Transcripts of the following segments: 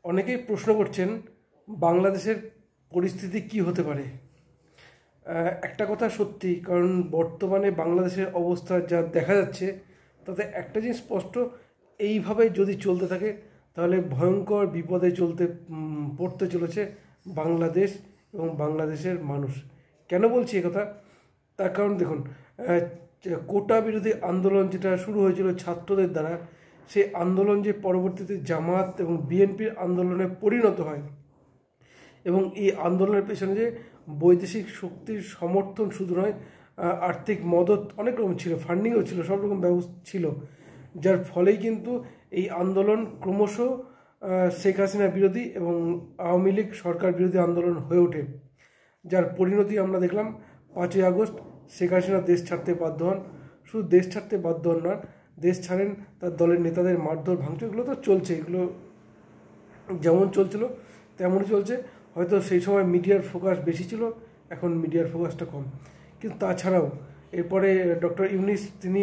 অনেকেই প্রশ্ন করছেন বাংলাদেশের পরিস্থিতি কি হতে পারে। একটা কথা সত্যি, কারণ বর্তমানে বাংলাদেশের অবস্থা যা দেখা যাচ্ছে তাতে একটা জিনিস স্পষ্ট, এইভাবে যদি চলতে থাকে তাহলে ভয়ঙ্কর বিপদে পড়তে চলেছে বাংলাদেশ এবং বাংলাদেশের মানুষ। কেন বলছি কথা? তার কারণ দেখুন, কোটা বিরোধী আন্দোলন যেটা শুরু হয়েছিল ছাত্রদের দ্বারা, সেই আন্দোলন যে পরবর্তীতে জামাত এবং বিএনপির আন্দোলনে পরিণত হয়, এবং এই আন্দোলনের পেছনে যে বৈদেশিক শক্তির সমর্থন শুধু নয়, আর্থিক মদত অনেক রকম ছিল, ফান্ডিংও ছিল, সব রকম ব্যবস্থা ছিল, যার ফলেই কিন্তু এই আন্দোলন ক্রমশ শেখ হাসিনা বিরোধী এবং আওয়ামী লীগ সরকার বিরোধী আন্দোলন হয়ে ওঠে, যার পরিণতি আমরা দেখলাম 5ই আগস্ট শেখ হাসিনা দেশ ছাড়তে বাধ্য হন। শুধু দেশ ছাড়তে বাধ্য হন না, দেশ ছাড়েন, তার দলের নেতাদের মারধর ভাঙচুর, এগুলো তো চলছে, এগুলো যেমন চলছিল তেমনই চলছে। হয়তো সেই সময় মিডিয়ার ফোকাস বেশি ছিল, এখন মিডিয়ার ফোকাসটা কম। কিন্তু তাছাড়াও এরপরে ডক্টর ইউনূস তিনি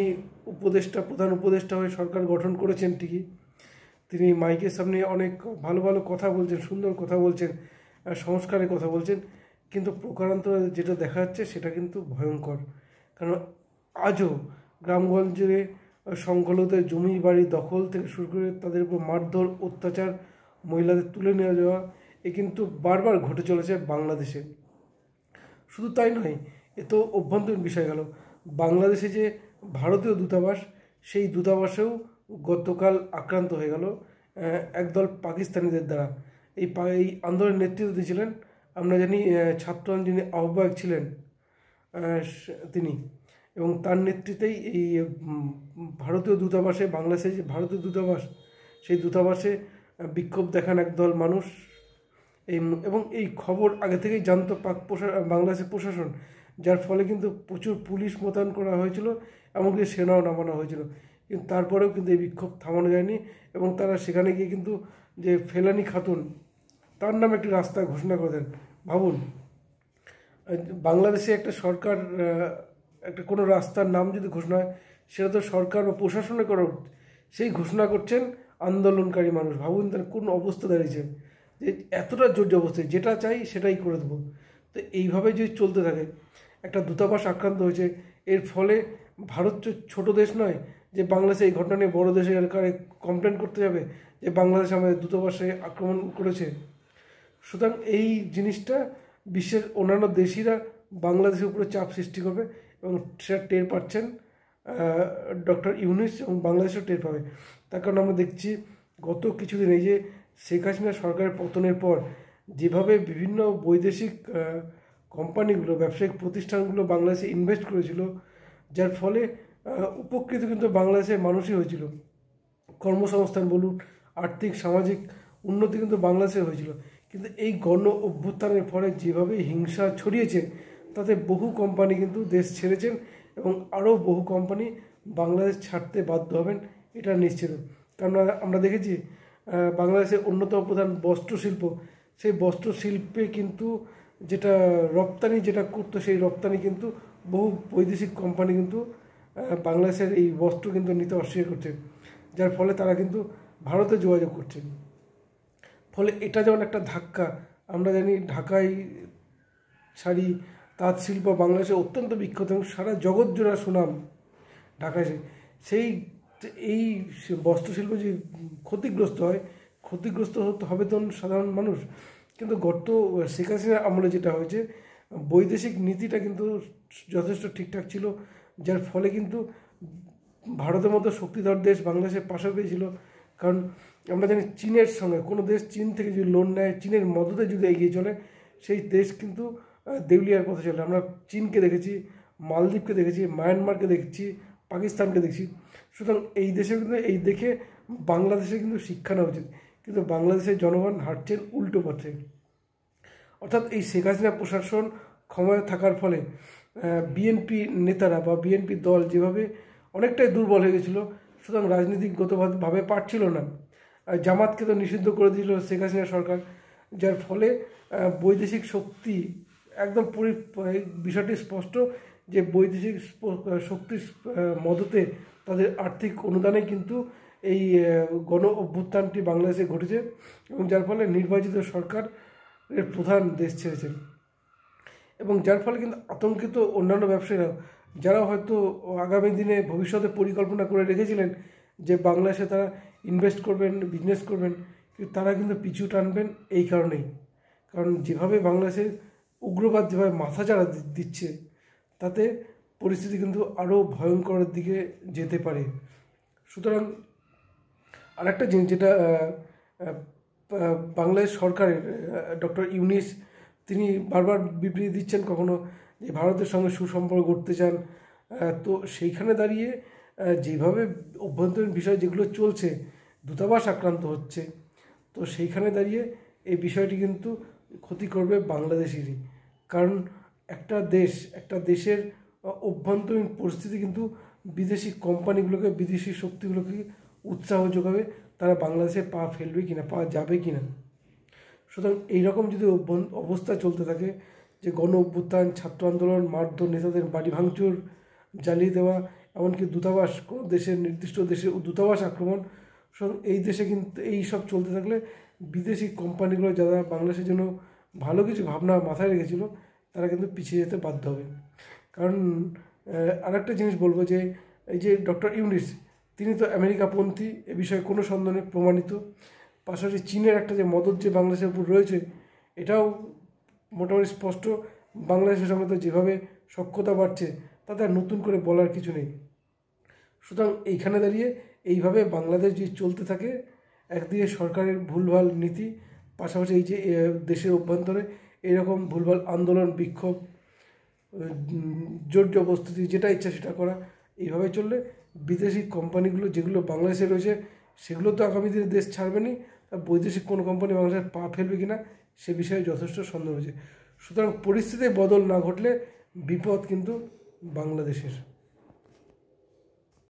প্রধান উপদেষ্টা হয়ে সরকার গঠন করেছেন ঠিকই, তিনি মাইকের সামনে অনেক ভালো ভালো কথা বলছেন, সুন্দর কথা বলছেন, সংস্কারের কথা বলছেন, কিন্তু প্রকারান্ত যেটা দেখা যাচ্ছে সেটা কিন্তু ভয়ঙ্কর। কারণ আজও গ্রামগঞ্জে সংখ্যালঘুদের জমি বাড়ি দখল থেকে শুরু করে তাদের উপর মারধর, অত্যাচার, মহিলাদের তুলে নিয়ে যাওয়া, এ কিন্তু বারবার ঘটে চলেছে বাংলাদেশে। শুধু তাই নয়, এ তো অভ্যন্তরীণ বিষয় গেল। বাংলাদেশে যে ভারতীয় দূতাবাস, সেই দূতাবাসেও গতকাল আক্রান্ত হয়ে গেল একদল পাকিস্তানিদের দ্বারা। এই আন্দোলনের নেতৃত্ব দিয়েছিলেন, আমরা জানি, ছাত্র যিনি আহ্বায়ক ছিলেন তিনি, এবং তার নেতৃত্বেই এই ভারতীয় দূতাবাসে, বাংলাদেশের যে ভারতীয় দূতাবাস, সেই দূতাবাসে বিক্ষোভ দেখান একদল মানুষ। এবং এই খবর আগে থেকেই জানতো বাংলাদেশের প্রশাসন, যার ফলে কিন্তু প্রচুর পুলিশ মোতায়েন করা হয়েছিল, এমনকি সেনাও নামানো হয়েছিল। কিন্তু তারপরেও কিন্তু এই বিক্ষোভ থামানো যায়নি, এবং তারা সেখানে গিয়ে কিন্তু যে ফেলানি খাতুন, তার নামে একটি রাস্তা ঘোষণা করে দেন। ভাবুন, বাংলাদেশে একটা সরকার, একটা কোনো রাস্তার নাম যদি ঘোষণা হয়, সেটা তো সরকার বা প্রশাসনে করা উচিত, সেই ঘোষণা করছেন আন্দোলনকারী মানুষ। ভাবুন তার কোন অবস্থা দাঁড়িয়েছে, যে এতটা জোর জবরদস্তি, যেটা চাই সেটাই করে দেবো। তো এইভাবে যদি চলতে থাকে, একটা দূতাবাস আক্রান্ত হয়েছে, এর ফলে ভারত ছোট দেশ নয় যে বাংলাদেশে এই ঘটনা নিয়ে বড়ো দেশের কারে কমপ্লেন করতে যাবে যে বাংলাদেশ আমাদের দূতাবাসে আক্রমণ করেছে। সুতরাং এই জিনিসটা বিশ্বের অন্যান্য দেশিরা বাংলাদেশের উপরে চাপ সৃষ্টি করবে, এবং সেটা টের পাচ্ছেন ডক্টর ইউনূস, এবং বাংলাদেশও টের পাবে। তার কারণ আমরা দেখছি গত কিছুদিন এই যে শেখ হাসিনা সরকারের পতনের পর যেভাবে বিভিন্ন বৈদেশিক কোম্পানিগুলো, ব্যবসায়িক প্রতিষ্ঠানগুলো বাংলাদেশে ইনভেস্ট করেছিল, যার ফলে উপকৃত কিন্তু বাংলাদেশের মানুষই হয়েছিল। কর্মসংস্থান বলুন, আর্থিক সামাজিক উন্নতি কিন্তু বাংলাদেশে হয়েছিল। কিন্তু এই গণ অভ্যুত্থানের ফলে যেভাবে হিংসা ছড়িয়েছে, তাতে বহু কোম্পানি কিন্তু দেশ ছেড়েছেন, এবং আরও বহু কোম্পানি বাংলাদেশ ছাড়তে বাধ্য হবেন, এটা নিশ্চিত। কারণ আমরা দেখেছি বাংলাদেশের অন্যতম প্রধান বস্ত্রশিল্প, সেই বস্ত্রশিল্পে কিন্তু যেটা রপ্তানি যেটা করতো, সেই রপ্তানি কিন্তু বহু বৈদেশিক কোম্পানি কিন্তু বাংলাদেশের এই বস্ত্র কিন্তু নিতে অস্বীকার করছে, যার ফলে তারা কিন্তু ভারতে যোগাযোগ করছে। ফলে এটা যেমন একটা ধাক্কা, আমরা জানি ঢাকায় শাড়ি, তাঁত শিল্প বাংলাদেশে অত্যন্ত বিখ্যাত, এবং সারা জগৎ জোড়া সুনাম ঢাকায়। এই বস্ত্রশিল্প যে ক্ষতিগ্রস্ত হয়, ক্ষতিগ্রস্ত হবে তো সাধারণ মানুষ। কিন্তু গত শেখ হাসিনার আমলে যেটা হয়েছে, বৈদেশিক নীতিটা কিন্তু যথেষ্ট ঠিকঠাক ছিল, যার ফলে কিন্তু ভারতের মতো শক্তিধর দেশ বাংলাদেশের পাশে পেয়েছিল। কারণ আমরা জানি চীনের সঙ্গে কোনো দেশ চীন থেকে যদি লোন নেয়, চীনের মদতে যদি এগিয়ে চলে, সেই দেশ কিন্তু দেউলিয়ার পথে চলে। আমরা চীনকে দেখেছি, মালদ্বীপকে দেখেছি, মায়ানমারকে দেখেছি, পাকিস্তানকে দেখছি। সুতরাং এই দেশে কিন্তু, এই দেখে বাংলাদেশে কিন্তু শিক্ষা নেওয়া উচিত। কিন্তু বাংলাদেশের জনগণ হাঁটছেন উল্টো পথে। অর্থাৎ এই শেখ হাসিনা প্রশাসন ক্ষমতায় থাকার ফলে বিএনপি নেতারা বা বিএনপি দল যেভাবে অনেকটাই দুর্বল হয়ে গেছিলো, সুতরাং রাজনীতিগতভাবে পারছিল না। জামাতকে তো নিষিদ্ধ করে দিল শেখ হাসিনা সরকার, যার ফলে বৈদেশিক শক্তি একদম বিষয়টি স্পষ্ট যে বৈদেশিক শক্তির মদতে, তাদের আর্থিক অনুদানে কিন্তু এই গণ অভ্যুত্থানটি বাংলাদেশে ঘটেছে এবং যার ফলে নির্বাচিত সরকারের প্রধান দেশ ছেড়েছেন, এবং যার ফলে কিন্তু আতঙ্কিত অন্যান্য ব্যবসায়ীরা, যারা হয়তো আগামী দিনে ভবিষ্যতে পরিকল্পনা করে রেখেছিলেন যে বাংলাদেশে তারা ইনভেস্ট করবেন, বিজনেস করবেন, কিন্তু তারা কিন্তু পিছু টানবেন এই কারণেই। কারণ যেভাবে বাংলাদেশের উগ্রবাদ যেভাবে মাথাচাড়া দিচ্ছে, তাতে পরিস্থিতি কিন্তু আরও ভয়ঙ্করের দিকে যেতে পারে। সুতরাং আরেকটা জিনিস যেটা বাংলাদেশ সরকারের ডক্টর ইউনূস তিনি বারবার বিবৃতি দিচ্ছেন, কখনো যে ভারতের সঙ্গে সুসম্পর্ক করতে চান, তো সেইখানে দাঁড়িয়ে যেভাবে অভ্যন্তরীণ বিষয় যেগুলো চলছে, দূতাবাস আক্রান্ত হচ্ছে, তো সেইখানে দাঁড়িয়ে এই বিষয়টি কিন্তু ক্ষতি করবে বাংলাদেশেরই। কারণ একটা দেশের অভ্যন্তরীণ পরিস্থিতি কিন্তু বিদেশি কোম্পানিগুলোকে, বিদেশি শক্তিগুলোকে উৎসাহ যোগাবে তারা বাংলাদেশে পা ফেলবে কিনা, পা যাবে কিনা। সুতরাং এইরকম যদি অবস্থা চলতে থাকে, যে গণ অভ্যুত্থান, ছাত্র আন্দোলন, মারধর, নেতাদের বাড়ি ভাঙচুর, জ্বালিয়ে দেওয়া, এমনকি দূতাবাস, কোনো দেশের নির্দিষ্ট দেশে দূতাবাস আক্রমণ, সুতরাং এই দেশে কিন্তু এই সব চলতে থাকলে বিদেশি কোম্পানিগুলো যারা বাংলাদেশের জন্য ভালো কিছু ভাবনা মাথায় রেখেছিল, তারা কিন্তু পিছিয়ে যেতে বাধ্য হবে। কারণ আরেকটা জিনিস বলবো যে এই যে ডক্টর ইউনূস, তিনি তো আমেরিকাপন্থী, এ বিষয়ে কোনো সন্দেহ নেই, প্রমাণিত। পাশাপাশি চীনের একটা যে মদত যে বাংলাদেশের উপর রয়েছে, এটাও মোটামুটি স্পষ্ট। বাংলাদেশের সঙ্গে তো যেভাবে সখ্যতা বাড়ছে, তাতে আর নতুন করে বলার কিছু নেই। সুতরাং এইখানে দাঁড়িয়ে এইভাবে বাংলাদেশ যদি চলতে থাকে, একদিকে সরকারের ভুলভাল নীতি, পাশাপাশি এই যে দেশের অভ্যন্তরে এরকম ভুলভাল আন্দোলন, বিক্ষোভ, জোর জবরদস্তি, যেটা ইচ্ছা সেটা করা, এইভাবে চললে বিদেশি কোম্পানিগুলো যেগুলো বাংলাদেশে রয়েছে, সেগুলো তো আগামী দিনে দেশ ছাড়বে না, বৈদেশিক কোনো কোম্পানি বাংলাদেশে পা ফেলবে কিনা সে বিষয়ে যথেষ্ট সন্দেহ রয়েছে। সুতরাং পরিস্থিতির বদল না ঘটলে বিপদ কিন্তু বাংলাদেশের।